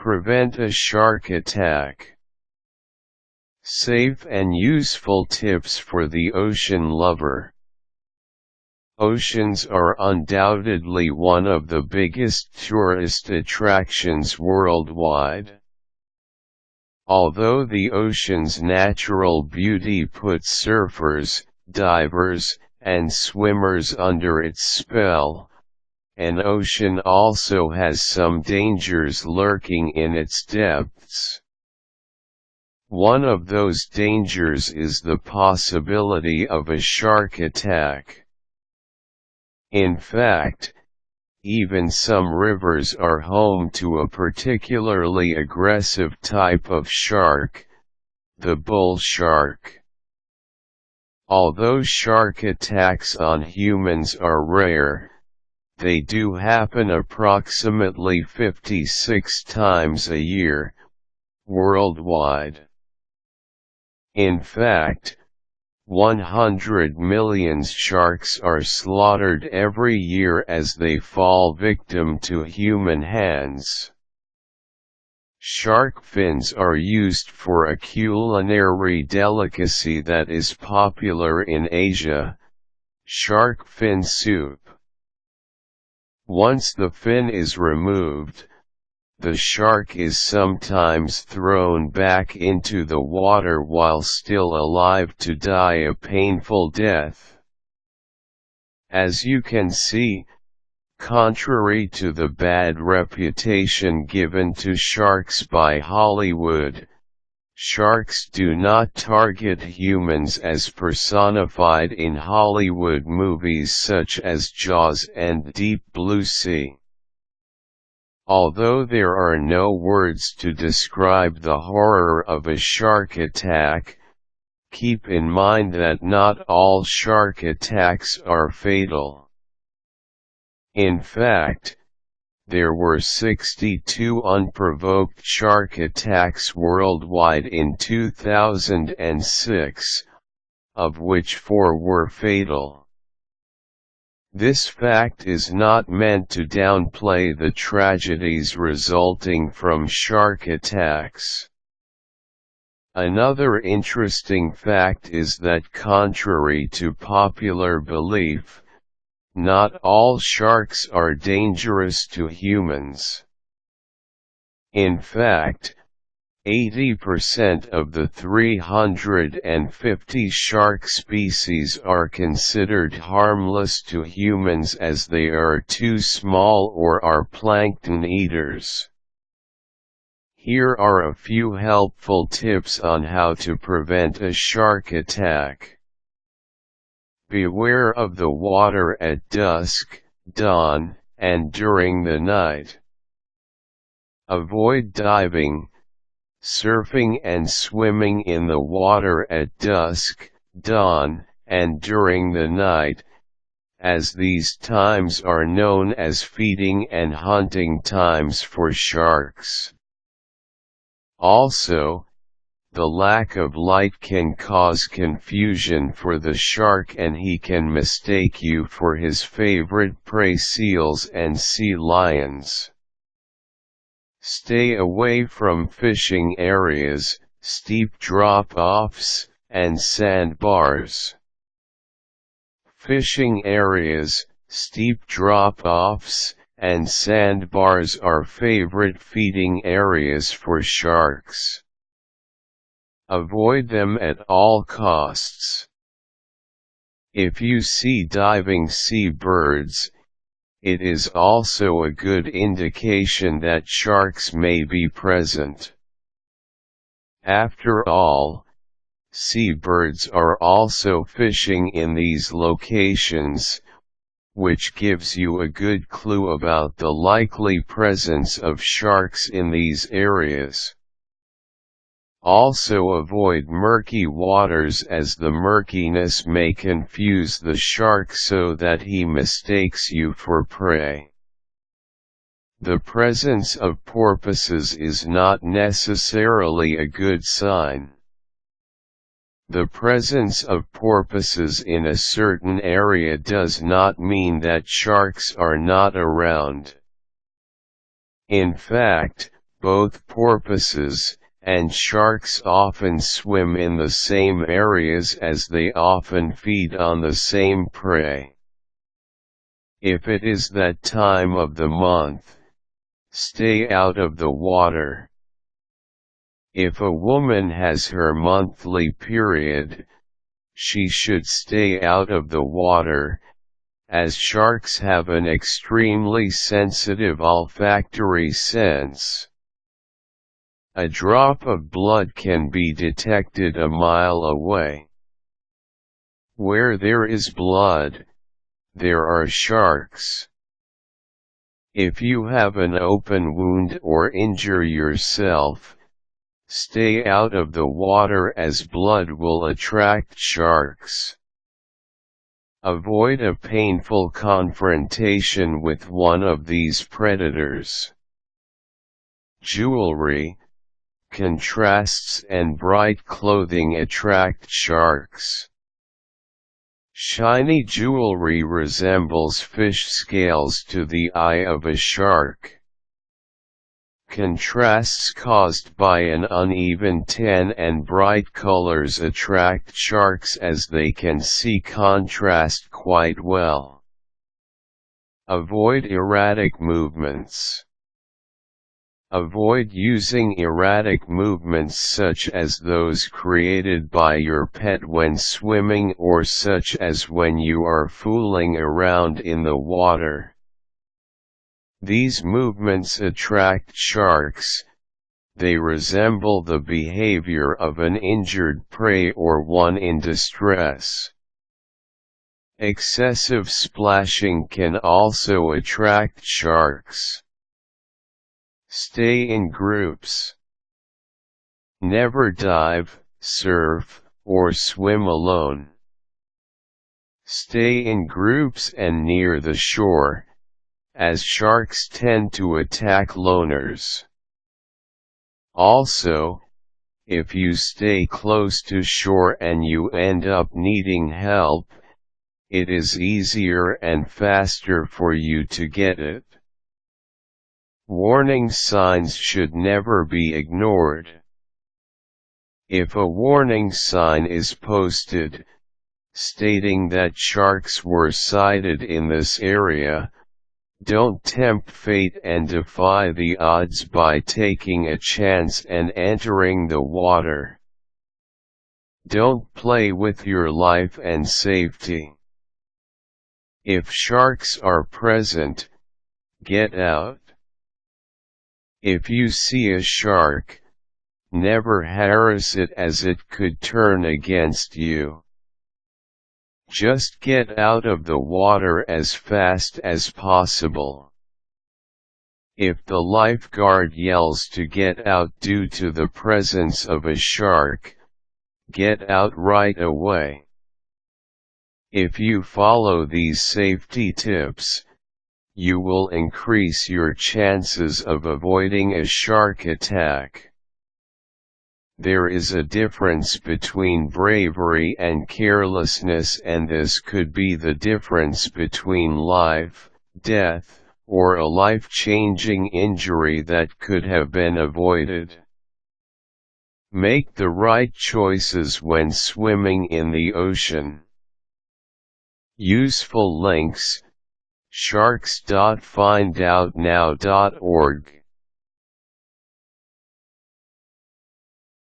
prevent a shark attack. Safe and useful tips for the ocean lover. Oceans are undoubtedly one of the biggest tourist attractions worldwide. Although the ocean's natural beauty puts surfers, divers, and swimmers under its spell, an ocean also has some dangers lurking in its depths. One of those dangers is the possibility of a shark attack. In fact, even some rivers are home to a particularly aggressive type of shark, the bull shark. Although shark attacks on humans are rare, they do happen approximately 56 times a year, worldwide. In fact, 100 million sharks are slaughtered every year as they fall victim to human hands. Shark fins are used for a culinary delicacy that is popular in Asia, shark fin soup. Once the fin is removed, the shark is sometimes thrown back into the water while still alive to die a painful death. As you can see, contrary to the bad reputation given to sharks by Hollywood, sharks do not target humans as personified in Hollywood movies such as Jaws and Deep Blue Sea. Although there are no words to describe the horror of a shark attack, keep in mind that not all shark attacks are fatal. In fact, there were 62 unprovoked shark attacks worldwide in 2006, of which 4 were fatal. This fact is not meant to downplay the tragedies resulting from shark attacks. Another interesting fact is that contrary to popular belief, not all sharks are dangerous to humans. In fact, 80% of the 350 shark species are considered harmless to humans as they are too small or are plankton eaters. Here are a few helpful tips on how to prevent a shark attack. Beware of the water at dusk, dawn, and during the night. Avoid diving, surfing and swimming in the water at dusk, dawn, and during the night, as these times are known as feeding and hunting times for sharks. Also, the lack of light can cause confusion for the shark and he can mistake you for his favorite prey, seals and sea lions. Stay away from fishing areas, steep drop-offs, and sandbars. Fishing areas, steep drop-offs, and sandbars are favorite feeding areas for sharks. Avoid them at all costs. If you see diving seabirds, it is also a good indication that sharks may be present. After all, seabirds are also fishing in these locations, which gives you a good clue about the likely presence of sharks in these areas. Also avoid murky waters as the murkiness may confuse the shark so that he mistakes you for prey. The presence of porpoises is not necessarily a good sign. The presence of porpoises in a certain area does not mean that sharks are not around. In fact, both porpoises and sharks often swim in the same areas as they often feed on the same prey. If it is that time of the month, stay out of the water. If a woman has her monthly period, she should stay out of the water, as sharks have an extremely sensitive olfactory sense. A drop of blood can be detected a mile away. Where there is blood, there are sharks. If you have an open wound or injure yourself, stay out of the water as blood will attract sharks. Avoid a painful confrontation with one of these predators. Jewelry, contrasts and bright clothing attract sharks. Shiny jewelry resembles fish scales to the eye of a shark. Contrasts caused by an uneven tan and bright colors attract sharks as they can see contrast quite well. Avoid erratic movements. Avoid using erratic movements such as those created by your pet when swimming or such as when you are fooling around in the water. These movements attract sharks. They resemble the behavior of an injured prey or one in distress. Excessive splashing can also attract sharks. Stay in groups. Never dive, surf, or swim alone. Stay in groups and near the shore, as sharks tend to attack loners. Also, if you stay close to shore and you end up needing help, it is easier and faster for you to get it. Warning signs should never be ignored. If a warning sign is posted, stating that sharks were sighted in this area, don't tempt fate and defy the odds by taking a chance and entering the water. Don't play with your life and safety. If sharks are present, get out. If you see a shark, never harass it as it could turn against you. Just get out of the water as fast as possible. If the lifeguard yells to get out due to the presence of a shark, get out right away. If you follow these safety tips, you will increase your chances of avoiding a shark attack. There is a difference between bravery and carelessness, and this could be the difference between life, death, or a life-changing injury that could have been avoided. Make the right choices when swimming in the ocean. Useful links: sharks.findoutnow.org